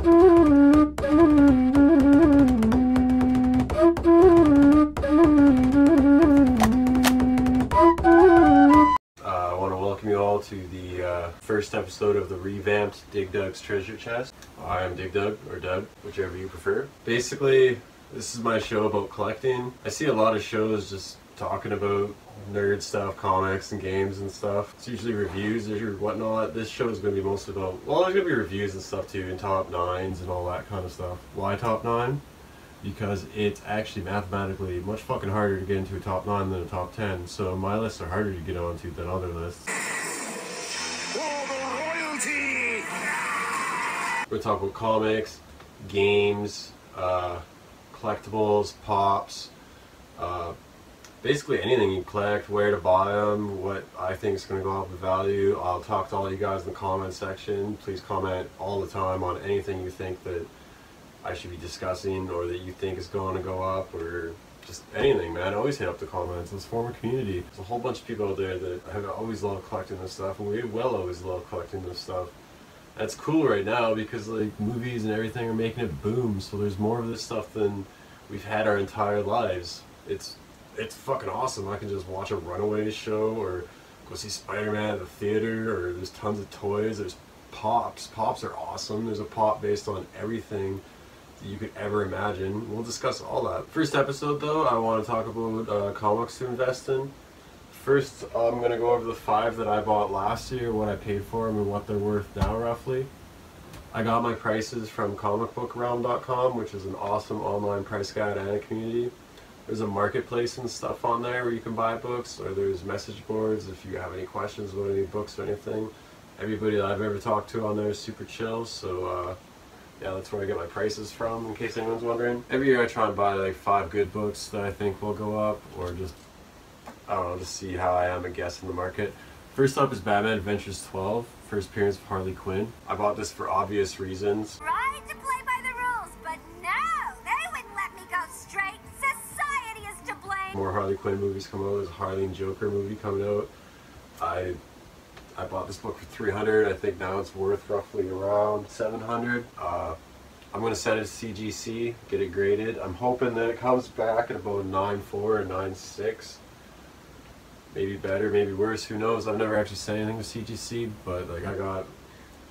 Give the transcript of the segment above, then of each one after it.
I want to welcome you all to the first episode of the Revamped Dig Dug's Treasure Chest. I am Dig Dug, or Doug, whichever you prefer. Basically, this is my show about collecting. I see a lot of shows just talking about nerd stuff, comics and games and stuff. It's usually reviews or whatnot. This show is going to be mostly about, well, there's going to be reviews and stuff too, and top 9s and all that kind of stuff. Why top 9? Because it's actually mathematically much fucking harder to get into a top 9 than a top 10. So my lists are harder to get onto than other lists. All the royalty! We're talking about comics, games, collectibles, pops, basically anything you collect, where to buy them, what I think is going to go up in value. I'll talk to all you guys in the comment section. Please comment all the time on anything you think that I should be discussing or that you think is going to go up, or just anything, man. Always hit up the comments. Let's form a community. There's a whole bunch of people out there that have always loved collecting this stuff, and we will always love collecting this stuff. That's cool right now because like movies and everything are making it boom, so there's more of this stuff than we've had our entire lives. It's fucking awesome. I can just watch a Runaways show or go see Spider-Man at the theater, or there's tons of toys. There's pops. Pops are awesome. There's a pop based on everything you could ever imagine. We'll discuss all that. First episode though, I want to talk about comics to invest in. First, I'm going to go over the 5 that I bought last year, what I paid for them and what they're worth now roughly. I got my prices from comicbookrealm.com, which is an awesome online price guide and a community. There's a marketplace and stuff on there where you can buy books, or there's message boards if you have any questions about any books or anything. Everybody that I've ever talked to on there is super chill, so yeah, that's where I get my prices from, in case anyone's wondering. Every year I try and buy like 5 good books that I think will go up, or just, I don't know, just see how I am a guess in the market. First up is Batman Adventures 12, first appearance of Harley Quinn. I bought this for obvious reasons. Tried to play by the rules, but no, they wouldn't let me go straight. Society is to blame. More Harley Quinn movies come out. There's a Harley and Joker movie coming out. I bought this book for $300. I think now it's worth roughly around $700. I'm going to send it to CGC, get it graded. I'm hoping that it comes back at about a 9.4 or 9.6. Maybe better, maybe worse, who knows. I've never actually sent anything to CGC, but like I got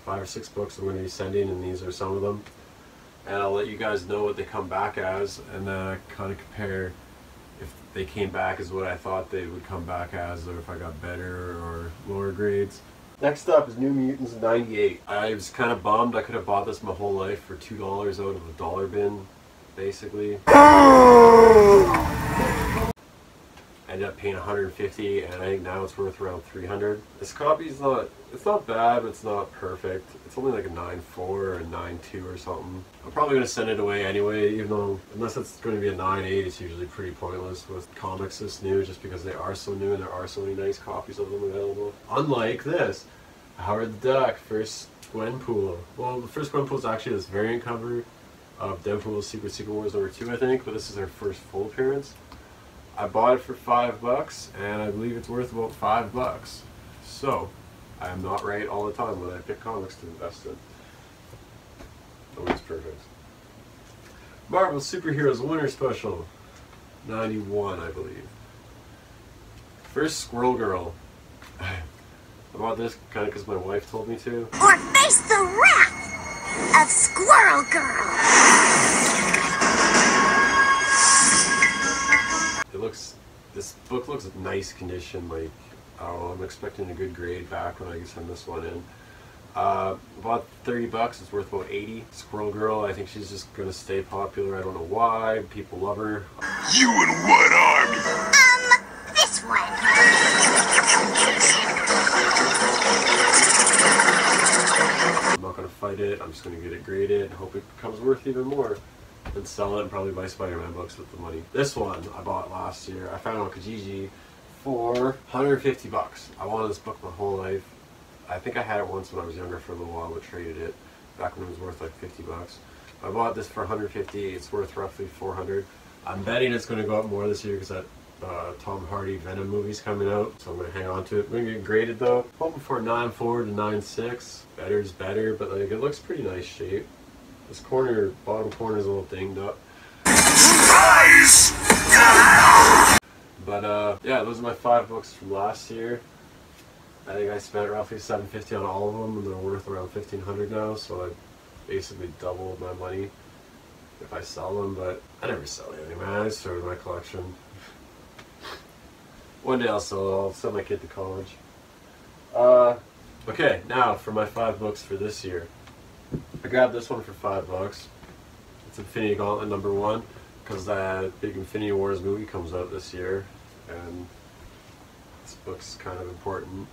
5 or 6 books I'm going to be sending, and these are some of them. And I'll let you guys know what they come back as, and then I kind of compare if they came back as what I thought they would come back as, or if I got better or lower grades. Next up is New Mutants 98. I was kind of bummed. I could have bought this my whole life for $2 out of a dollar bin, basically. I ended up paying $150, and I think now it's worth around $300. This copy is it's not bad, but it's not perfect. It's only like a 9.4 or a 9.2 or something. I'm probably going to send it away anyway, even though, unless it's going to be a 9.8, it's usually pretty pointless with comics this new, just because they are so new and there are so many nice copies of them available. Unlike this, Howard the Duck, first Gwenpool. Well, the first Gwenpool is actually this variant cover of Deadpool's Secret Wars #2, I think, but this is her first full appearance. I bought it for $5, and I believe it's worth about $5. So, I am not right all the time when I pick comics to invest in. Always perfect. Marvel Superheroes Winter Special, 91, I believe. First Squirrel Girl. I bought this kind of because my wife told me to. Or face the wrath of Squirrel Girl. This book looks in nice condition. Like, I don't know, I'm expecting a good grade back when I send this one in. About $30, it's worth about $80. Squirrel Girl, I think she's just gonna stay popular. I don't know why. People love her. You and what army? This one. I'm not gonna fight it. I'm just gonna get it graded. Hope it becomes worth even more. And sell it and probably buy Spider-Man books with the money. This one I bought last year. I found it on Kijiji for $150. I wanted this book my whole life. I think I had it once when I was younger for a little while, but traded it back when it was worth like $50. I bought this for $150. It's worth roughly $400. I'm betting it's going to go up more this year because that Tom Hardy Venom movie's coming out, so I'm going to hang on to it. I'm going to get graded though. Hoping for 9.4 to 9.6. Better is better, but like it looks pretty nice shape. This corner, bottom corner is a little dinged up. Surprise! But yeah, those are my 5 books from last year. I think I spent roughly $750 on all of them, and they're worth around $1,500 now. So I basically doubled my money if I sell them. But I never sell anything, man. I started my collection. One day I'll sell it. I'll send my kid to college. Okay, now for my 5 books for this year. I grabbed this one for $5. It's Infinity Gauntlet #1 because that big Infinity Wars movie comes out this year, and this book's kind of important.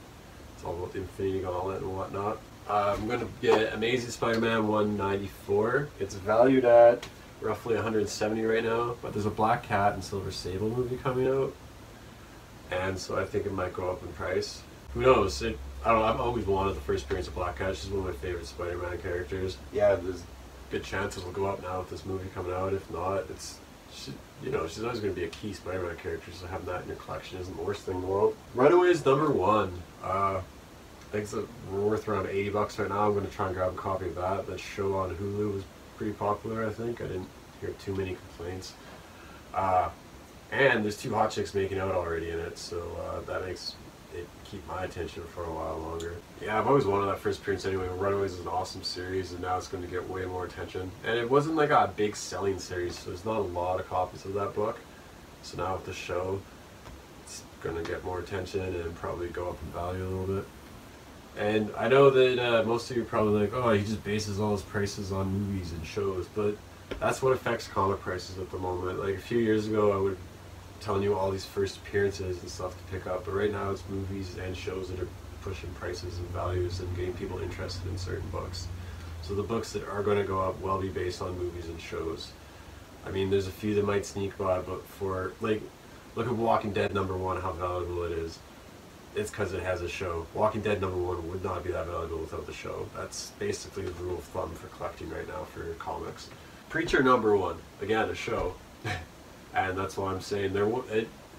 It's all about the Infinity Gauntlet and whatnot. I'm going to get Amazing Spider-Man 194. It's valued at roughly $170 right now, but there's a Black Cat and Silver Sable movie coming out, and so I think it might go up in price. Who knows? I don't know, I've always wanted the first appearance of Black Cat. She's one of my favorite Spider-Man characters. Yeah, there's good chances it'll go up now with this movie coming out. If not, you know, she's always going to be a key Spider-Man character, so having that in your collection isn't the worst thing in the world. Runaways #1. I think it's worth around $80 right now. I'm going to try and grab a copy of that. That show on Hulu was pretty popular, I think. I didn't hear too many complaints. And there's 2 hot chicks making out already in it, so that makes it keep my attention for a while longer. Yeah, I've always wanted that first appearance anyway. Runaways is an awesome series, and now it's going to get way more attention. And it wasn't like a big selling series, so there's not a lot of copies of that book. So now with the show, it's going to get more attention and probably go up in value a little bit. And I know that most of you are probably like, oh, he just bases all his prices on movies and shows, but that's what affects comic prices at the moment. Like a few years ago, I would telling you all these first appearances and stuff to pick up, but right now it's movies and shows that are pushing prices and values and getting people interested in certain books. So the books that are going to go up will be based on movies and shows. I mean, there's a few that might sneak by, but for, like, look at Walking Dead #1, how valuable it is. It's because it has a show. Walking Dead #1 would not be that valuable without the show. That's basically the rule of thumb for collecting right now for comics. Preacher #1, again, a show. And that's why I'm saying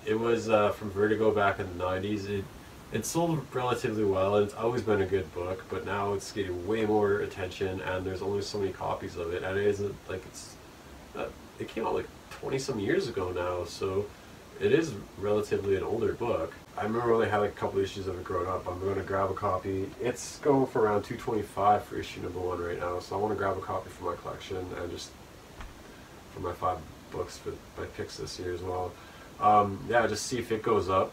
it was from Vertigo back in the 90s. It sold relatively well, and it's always been a good book, but now it's getting way more attention, and there's only so many copies of it, and it isn't like it came out like 20 some years ago now, so it is relatively an older book. I remember when I had like a couple issues of it growing up. I'm going to grab a copy. It's going for around $225 for issue #1 right now, so I want to grab a copy for my collection and just for my 5 books for my picks this year as well. Yeah, just see if it goes up.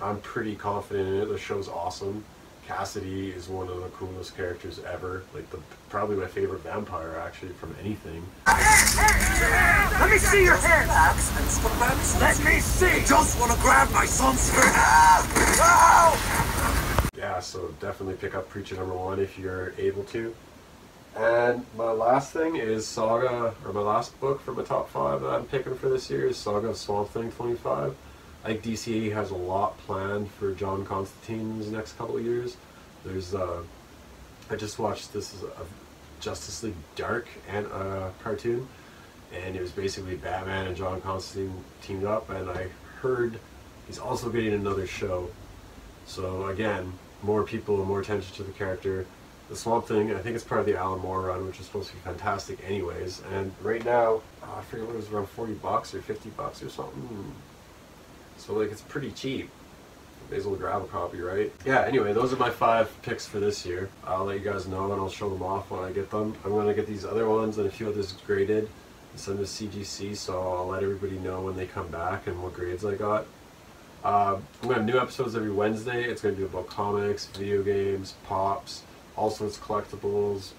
I'm pretty confident in it. The show's awesome. Cassidy is one of the coolest characters ever. Like probably my favorite vampire actually from anything. Let me see your hands! Let me see! Just want to grab my son's skirt! Yeah, so definitely pick up Preacher #1 if you're able to. And my last thing is Saga, or my last book for my top 5 that I'm picking for this year is Saga of Swamp Thing 25. I think DCA has a lot planned for John Constantine in the next couple of years. There's, I just watched this as a Justice League Dark and cartoon, and it was basically Batman and John Constantine teamed up, and I heard he's also getting another show. So again, more people, more attention to the character. The Swamp Thing, I think it's part of the Alan Moore run, which is supposed to be fantastic anyways. And right now, I forget what it was, around $40 or $50 or something. So like, it's pretty cheap. May as well grab a copy, right? Yeah, anyway, those are my 5 picks for this year. I'll let you guys know and I'll show them off when I get them. I'm going to get these other ones and a few others graded and send them to CGC, so I'll let everybody know when they come back and what grades I got. I'm going to have new episodes every Wednesday. It's going to be about comics, video games, pops, all sorts of collectibles,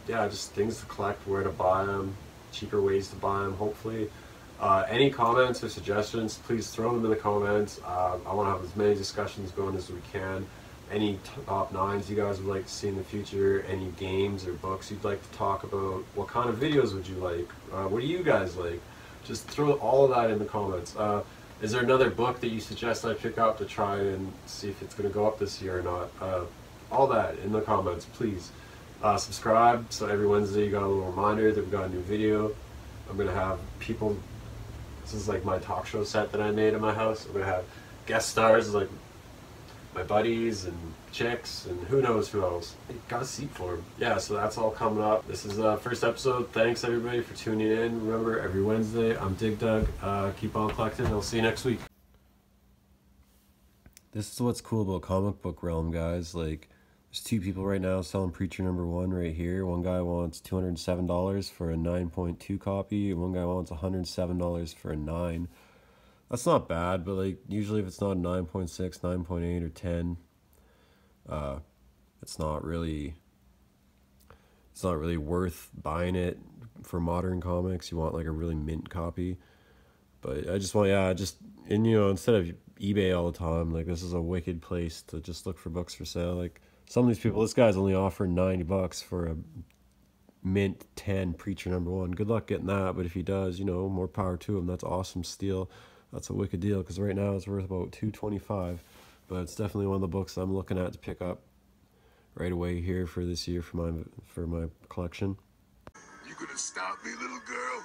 yeah, just things to collect, where to buy them, cheaper ways to buy them, hopefully. Any comments or suggestions, please throw them in the comments. I want to have as many discussions going as we can. Any top 9s you guys would like to see in the future, any games or books you'd like to talk about, what kind of videos would you like, what do you guys like? Just throw all of that in the comments. Is there another book that you suggest I pick up to try and see if it's going to go up this year or not? All that in the comments, please. Subscribe, so every Wednesday you got a little reminder that we got a new video. I'm going to have people, this is like my talk show set that I made in my house. I'm going to have guest stars like my buddies and chicks and who knows who else. I got a seat for them. Yeah, so that's all coming up. This is the first episode. Thanks everybody for tuning in. Remember, every Wednesday, I'm Dig Dug. Keep on collecting. I'll see you next week. This is what's cool about comic book realm, guys. Like, there's two people right now selling Preacher #1 right here. One guy wants $207 for a 9.2 copy, and one guy wants $107 for a 9. That's not bad, but like usually if it's not 9.6, 9.8, or 10, it's not really worth buying it for modern comics. You want like a really mint copy. But I just want, and you know, instead of eBay all the time, like this is a wicked place to just look for books for sale. Like some of these people, this guy's only offering $90 for a mint 10 Preacher #1. Good luck getting that, but if he does, you know, more power to him. That's awesome steal. That's a wicked deal, because right now it's worth about $225, but it's definitely one of the books I'm looking at to pick up right away here for this year for my collection. You gonna stop me, little girl?